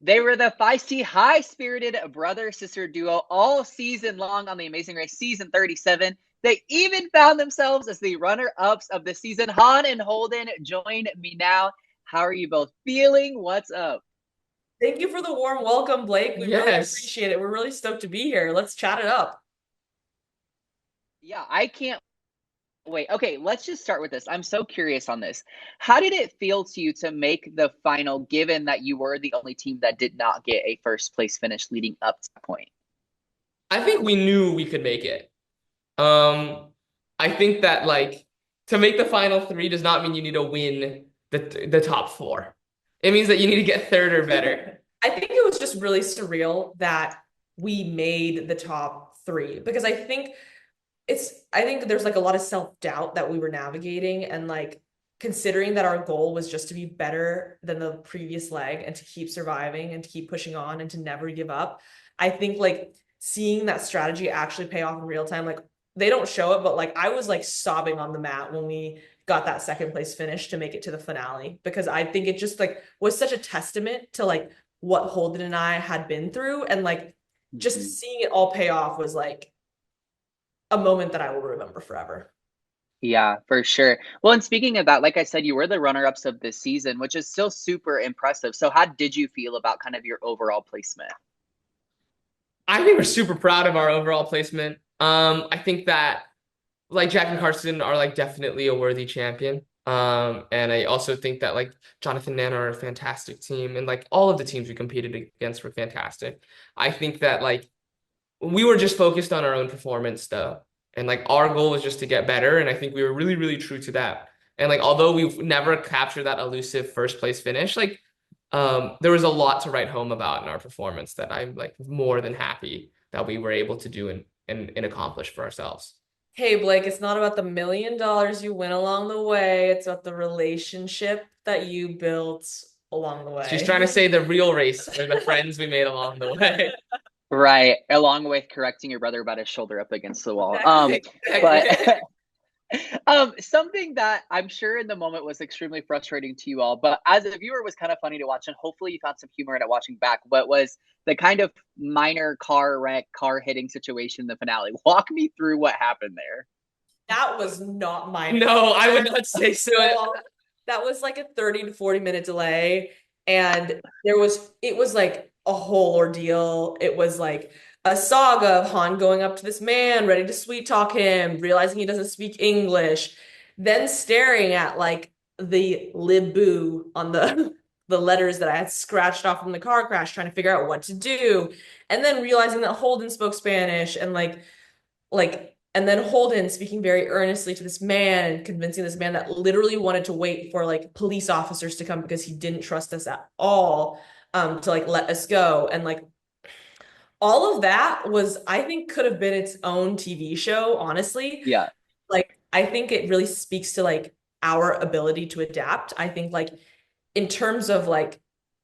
They were the feisty, high-spirited brother-sister duo all season long on The Amazing Race season 37. They even found themselves as the runner-ups of the season. Han and Holden, join me now. How are you both feeling? What's up? Thank you for the warm welcome, Blake. We really Yes. appreciate it. We're really stoked to be here. Let's chat it up. Yeah, I can't wait. Okay, let's just start with this. I'm so curious on this. How did it feel to you to make the final, given that you were the only team that did not get a first place finish leading up to that point? I think we knew we could make it. Um, I think that to make the final three does not mean you need to win the top four. It means that you need to get third or better. I think it was just really surreal that we made the top three because I think there's like a lot of self-doubt that we were navigating and like considering that our goal was just to be better than the previous leg and to keep surviving and to keep pushing on and to never give up. I think like seeing that strategy actually pay off in real time, like they don't show it, but like I was like sobbing on the mat when we got that second place finish to make it to the finale because I think it just like was such a testament to like what Holden and I had been through and like just Mhm. seeing it all pay off was like a moment that I will remember forever. Yeah, for sure. Well, and speaking of that, like I said, you were the runner-ups of this season, which is still super impressive. So how did you feel about kind of your overall placement? I think we're super proud of our overall placement. I think that Jack and Carson are definitely a worthy champion. And I also think that Jonathan Nana are a fantastic team, and all of the teams we competed against were fantastic. I think that we were just focused on our own performance though. And our goal was just to get better. And I think we were really, really true to that. And although we've never captured that elusive first place finish, there was a lot to write home about in our performance that I'm more than happy that we were able to do and accomplish for ourselves. Hey, Blake, it's not about the $1 million you win along the way. It's about the relationship that you built along the She's way. trying to say the real race are the friends we made along the way. Right, along with correcting your brother about his shoulder up against the wall. Exactly. But something that I'm sure in the moment was extremely frustrating to you all, but as a viewer was kind of funny to watch, and hopefully you found some humor in it watching back. What was the kind of minor car wreck, car hitting situation in the finale? Walk me through what happened there. That was not minor. No, I would not say so. That was like a 30 to 40 minute delay. And it was like a whole ordeal. It was like a saga of Han going up to this man, ready to sweet talk him, realizing he doesn't speak English, then staring at like the libu on the the letters that I had scratched off from the car crash, trying to figure out what to do, and then realizing that Holden spoke Spanish and and then Holden speaking very earnestly to this man and convincing this man that literally wanted to wait for like police officers to come because he didn't trust us at all to like let us go and like all of that was I think could have been its own TV show, honestly. Yeah. Like I think it really speaks to like our ability to adapt. I think like in terms of like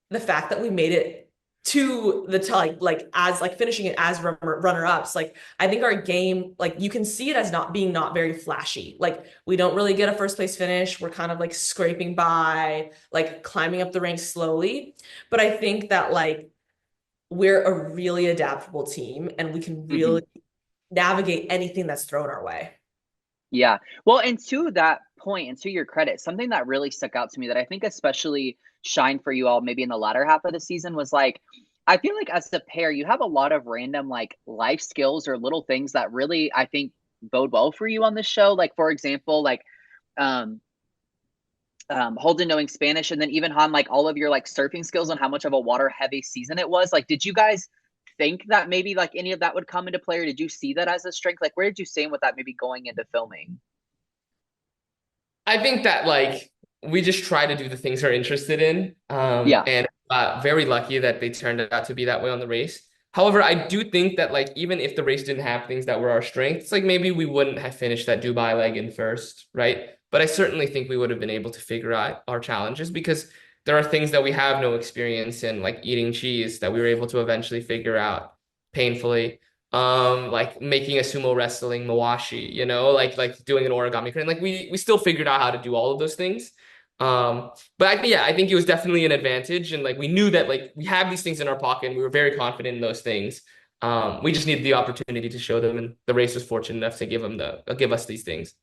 the fact that we made it to the like as like finishing it as runner ups, like I think our game, like you can see it as not being not very flashy. Like we don't really get a first place finish. We're kind of like scraping by, like climbing up the ranks slowly. But I think that like we're a really adaptable team and we can Mhm. really navigate anything that's thrown our way. Yeah. Well, and to that point, and to your credit, something that really stuck out to me that I think especially shined for you all maybe in the latter half of the season was like, I feel like as a pair, you have a lot of random like life skills or little things that really I think bode well for you on this show. Like for example, like um Holden knowing Spanish and then even Han, like all of your like surfing skills and how much of a water heavy season it was. Like, did you guys think that maybe like any of that would come into play, or did you see that as a strength? Like, where did you stand with that maybe going into filming? I think that we just try to do the things we're interested in. Yeah. And very lucky that they turned out to be that way on the race. However, I do think that even if the race didn't have things that were our strengths, maybe we wouldn't have finished that Dubai leg in first, right? But I certainly think we would have been able to figure out our challenges because there are things that we have no experience in, like eating cheese, that we were able to eventually figure out painfully. Like making a sumo wrestling mawashi, doing an origami crane. We still figured out how to do all of those things. But I think it was definitely an advantage, and like we knew that like we have these things in our pocket, and we were very confident in those things. We just needed the opportunity to show them, and the race was fortunate enough to give us these things.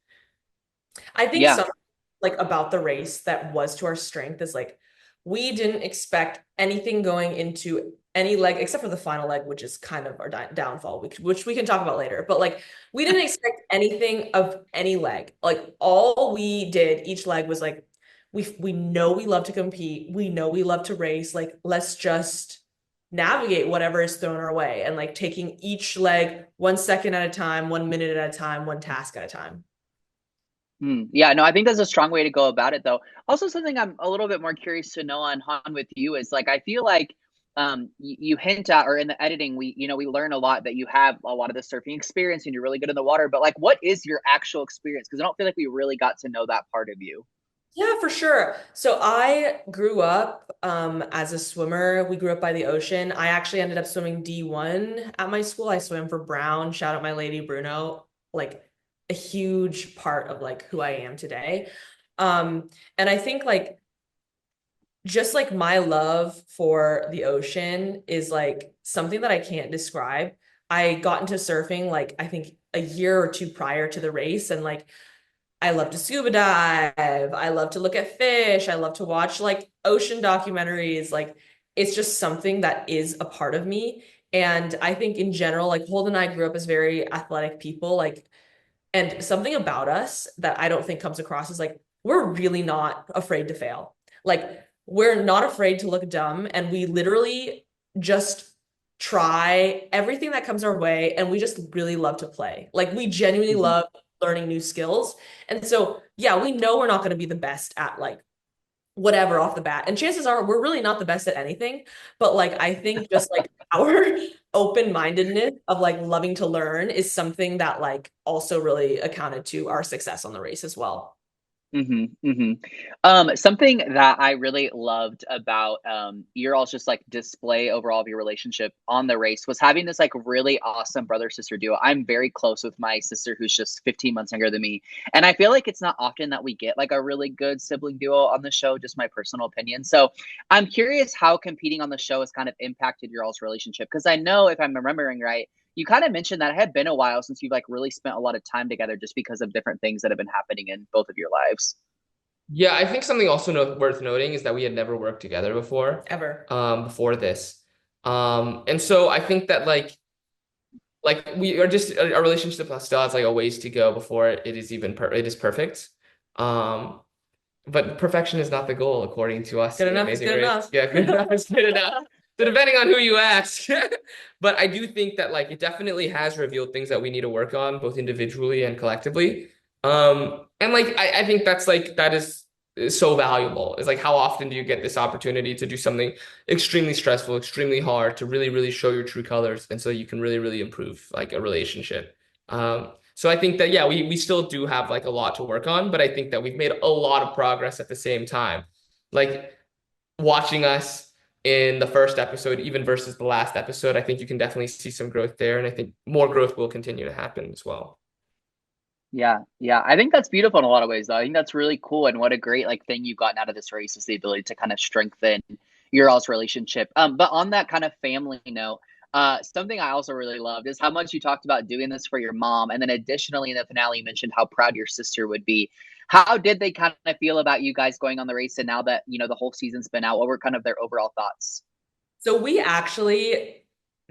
I think Yeah. something like about the race that was to our strength is like we didn't expect anything going into any leg except for the final leg, which is kind of our downfall, which we can talk about later. But like we didn't expect anything of any leg. Like all we did each leg was like we know we love to compete, we know we love to race. Like let's just navigate whatever is thrown our way and like taking each leg 1 second at a time, 1 minute at a time, one task at a time. Yeah, no, I think that's a strong way to go about it, though. Also, something I'm a little bit more curious to know on Han with you is like I feel like you hint at, or in the editing, we learn a lot that you have a lot of the surfing experience and you're really good in the water. But like, what is your actual experience? Because I don't feel like we really got to know that part of you. Yeah, for sure. So I grew up as a swimmer. We grew up by the ocean. I actually ended up swimming D1 at my school. I swam for Brown. Shout out my lady Bruno. Like a huge part of like who I am today. And I think like just like my love for the ocean is like something that I can't describe. I got into surfing like I think a year or two prior to the race and like I love to scuba dive. I love to look at fish. I love to watch like ocean documentaries. Like it's just something that is a part of me. And I think in general, like Holden and I grew up as very athletic people. Like, and something about us that I don't think comes across is like we're really not afraid to fail. Like we're not afraid to look dumb, and we literally just try everything that comes our way, and we just really love to play. Like we genuinely Mhm. love learning new skills. And so, yeah, we know we're not going to be the best at like whatever off the bat. And chances are we're really not the best at anything. But like, I think just like our open-mindedness of like loving to learn is something that like also really accounted to our success on the race as well. Something that I really loved about your all's just like display overall of your relationship on the race was having this like really awesome brother sister duo. I'm very close with my sister who's just 15 months younger than me, and I feel like it's not often that we get like a really good sibling duo on the show. Just my personal opinion. So I'm curious how competing on the show has kind of impacted your all's relationship because I know if I'm remembering right you kind of mentioned that it had been a while since you've like really spent a lot of time together just because of different things that have been happening in both of your lives. Yeah, I think something also worth noting is that we had never worked together Ever. before this. And so I think that like we are just our relationship still has like a ways to go before it is perfect. Um, but perfection is not the goal, according to us Good in enough is Amazing good Race. enough. Yeah, good enough is good enough. So depending on who you ask. But I do think that like it definitely has revealed things that we need to work on, both individually and collectively. And like I think that's like that is so valuable. It's like how often do you get this opportunity to do something extremely stressful, extremely hard, to really, really show your true colors, and so you can really, really improve like a relationship. So I think that yeah, we still do have like a lot to work on, but I think that we've made a lot of progress at the same time. Like watching us in the first episode, even versus the last episode, I think you can definitely see some growth there, and I think more growth will continue to happen as well. Yeah, yeah. I think that's beautiful in a lot of ways, though. I think that's really cool, and what a great like thing you've gotten out of this race is the ability to kind of strengthen your all's relationship. But on that kind of family note, something I also really loved is how much you talked about doing this for your mom, and then additionally in the finale, you mentioned how proud your sister would be. How did they kind of feel about you guys going on the race, and now that the whole season's been out, what were kind of their overall thoughts? So we actually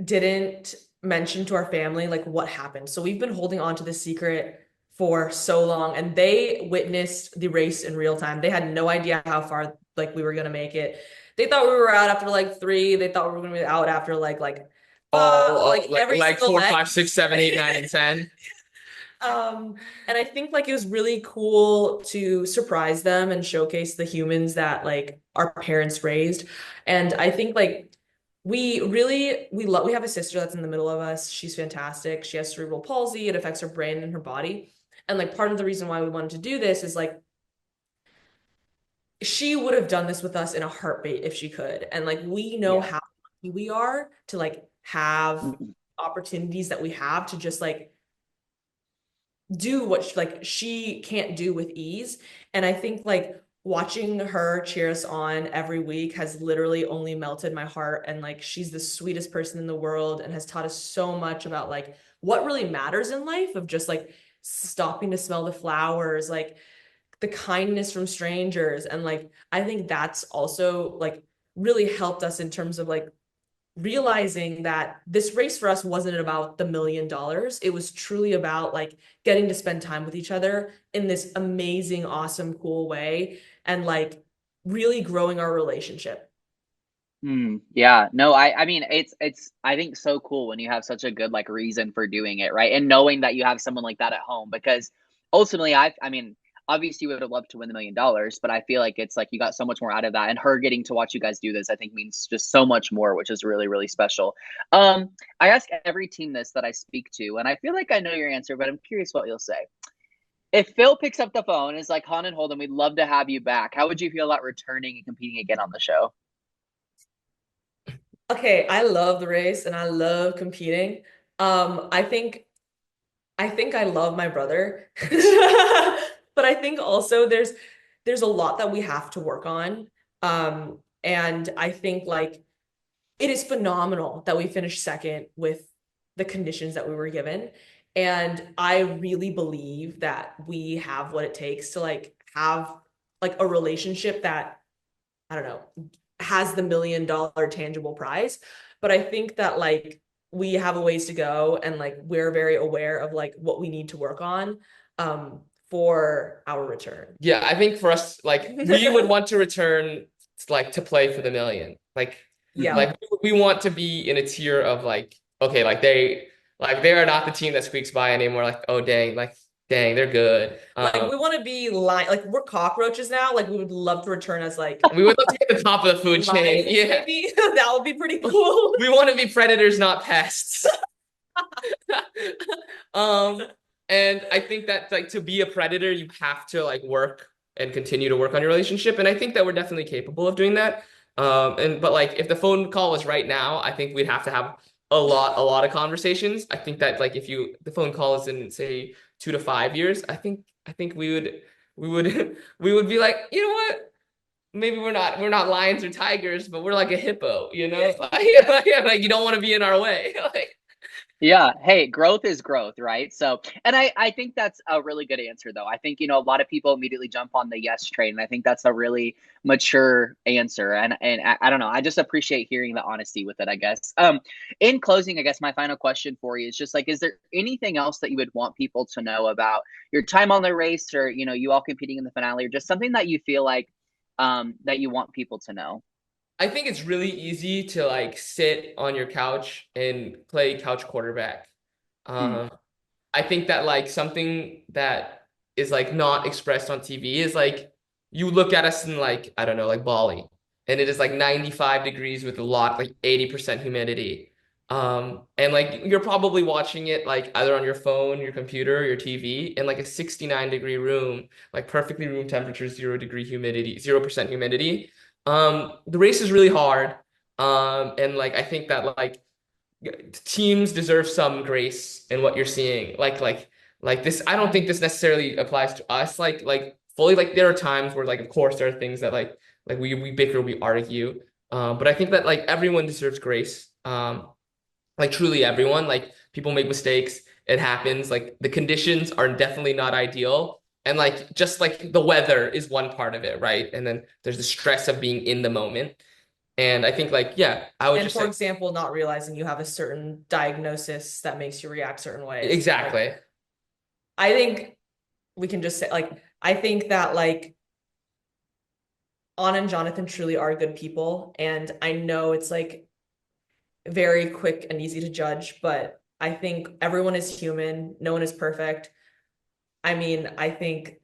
didn't mention to our family like what happened. So we've been holding on to this secret for so long, and they witnessed the race in real time. They had no idea how far like we were gonna make it. They thought we were out after like three. They thought we were gonna be out after like All like every like single four, leg. five, six, seven, eight, nine, and 10. And I think like it was really cool to surprise them and showcase the humans that like our parents raised. And I think like we have a sister that's in the middle of us. She's fantastic. She has cerebral palsy. It affects her brain and her body. And like part of the reason why we wanted to do this is like she would have done this with us in a heartbeat if she could. And like we know Yeah. how lucky we are to like have opportunities that we have to just like do what like she can't do with ease. And I think like watching her cheer us on every week has literally only melted my heart. And like, she's the sweetest person in the world and has taught us so much about like what really matters in life, of just like stopping to smell the flowers, like the kindness from strangers. And like, I think that's also like really helped us in terms of like realizing that this race for us wasn't about the $1 million. It was truly about like getting to spend time with each other in this amazing, awesome, cool way, and like really growing our relationship. Yeah, no, I mean it's I think so cool when you have such a good like reason for doing it, right? And knowing that you have someone like that at home because ultimately I mean obviously you would have loved to win the $1 million, but I feel like it's like you got so much more out of that and her getting to watch you guys do this I think means just so much more, which is really really special. I ask every team this that I speak to and I feel like I know your answer, but I'm curious what you'll say. If Phil picks up the phone and is like Han and Holden, we'd love to have you back. How would you feel about returning and competing again on the show? Okay, I love the race and I love competing. I think I love my brother. But I think also there's a lot that we have to work on. And I think like it is phenomenal that we finished second with the conditions that we were given. And I really believe that we have what it takes to like have like a relationship that, I don't know, has the $1 million tangible prize. But I think that like we have a ways to go, and like we're very aware of like what we need to work on for our return. Yeah, I think for us, like we would want to return like to play for the million. Mhm. Yeah. Like we want to be in a tier of like, okay, like they are not the team that squeaks by anymore. Like, oh dang, they're good. Like we want to be like we're cockroaches now. Like we would love to return as like We would love to get the top of the food chain. lions, Yeah. maybe. That would be pretty cool. We want to be predators, not pests. Um, and I think that like to be a predator, you have to like work and continue to work on your relationship. And I think that we're definitely capable of doing that. And but like if the phone call was right now, I think we'd have to have a lot of conversations. I think that like if the phone call is in say 2 to 5 years, I think we would we would be like, you know what? Maybe we're not lions or tigers, but we're like a hippo, you know? Like you don't want to be in our way. Like Yeah. Hey, growth is growth, right? So, and I think that's a really good answer, though. I think, a lot of people immediately jump on the yes train. And I think that's a really mature answer. And I don't know. I just appreciate hearing the honesty with it, I guess. In closing, I guess my final question for you is just like, is there anything else that you would want people to know about your time on the race or, you all competing in the finale or just something that you feel like that you want people to know? I think it's really easy to like sit on your couch and play couch quarterback. Mm. Um, I think that like something that is like not expressed on TV is like you look at us in like I don't know like Bali, and it is like 95 degrees with a lot like 80% humidity. And like you're probably watching it like either on your phone, your computer, or your TV in like a 69-degree room, like perfectly room temperature, 0 degree humidity, 0% humidity. The race is really hard. And like I think that like teams deserve some grace in what you're seeing. Like this, I don't think this necessarily applies to us. Like fully, like there are times where like of course there are things that like we bicker, we argue. But I think that like everyone deserves grace. Like truly everyone. Like people make mistakes. It happens. Like the conditions are definitely not ideal. And like just like the weather is one part of it, right? And then there's the stress of being in the moment. And I think like, yeah, I would And just for say example, not realizing you have a certain diagnosis that makes you react certain ways. Like, exactly. I think we can just say, like, I think that, like, Anna and Jonathan truly are good people. And I know it's like very quick and easy to judge, but I think everyone is human. No one is perfect. I mean, I think,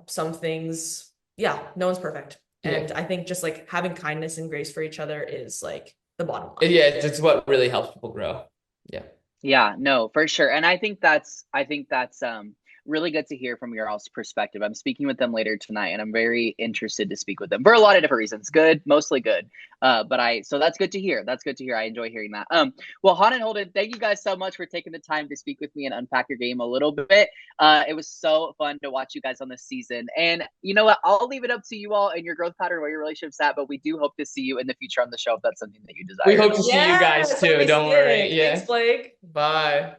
some things, yeah, no one's perfect. Yeah. And I think just like having kindness and grace for each other is like the bottom line. Yeah, it's what really helps people grow. Yeah. Yeah, no, for sure. And I think that's really good to hear from your all's perspective. I'm speaking with them later tonight, and I'm very interested to speak with them for a lot of different reasons. Good, mostly good. So that's good to hear. That's good to hear. I enjoy hearing that. Well, Han and Holden, thank you guys so much for taking the time to speak with me and unpack your game a little bit. It was so fun to watch you guys on this season. And you know what? I'll leave it up to you all and your growth pattern, where your relationship's at. But we do hope to see you in the future on the show if that's something that you desire. We hope to see you guys Yes, too. that'd be Don't worry. sick. Yeah. Thanks, Blake. Bye.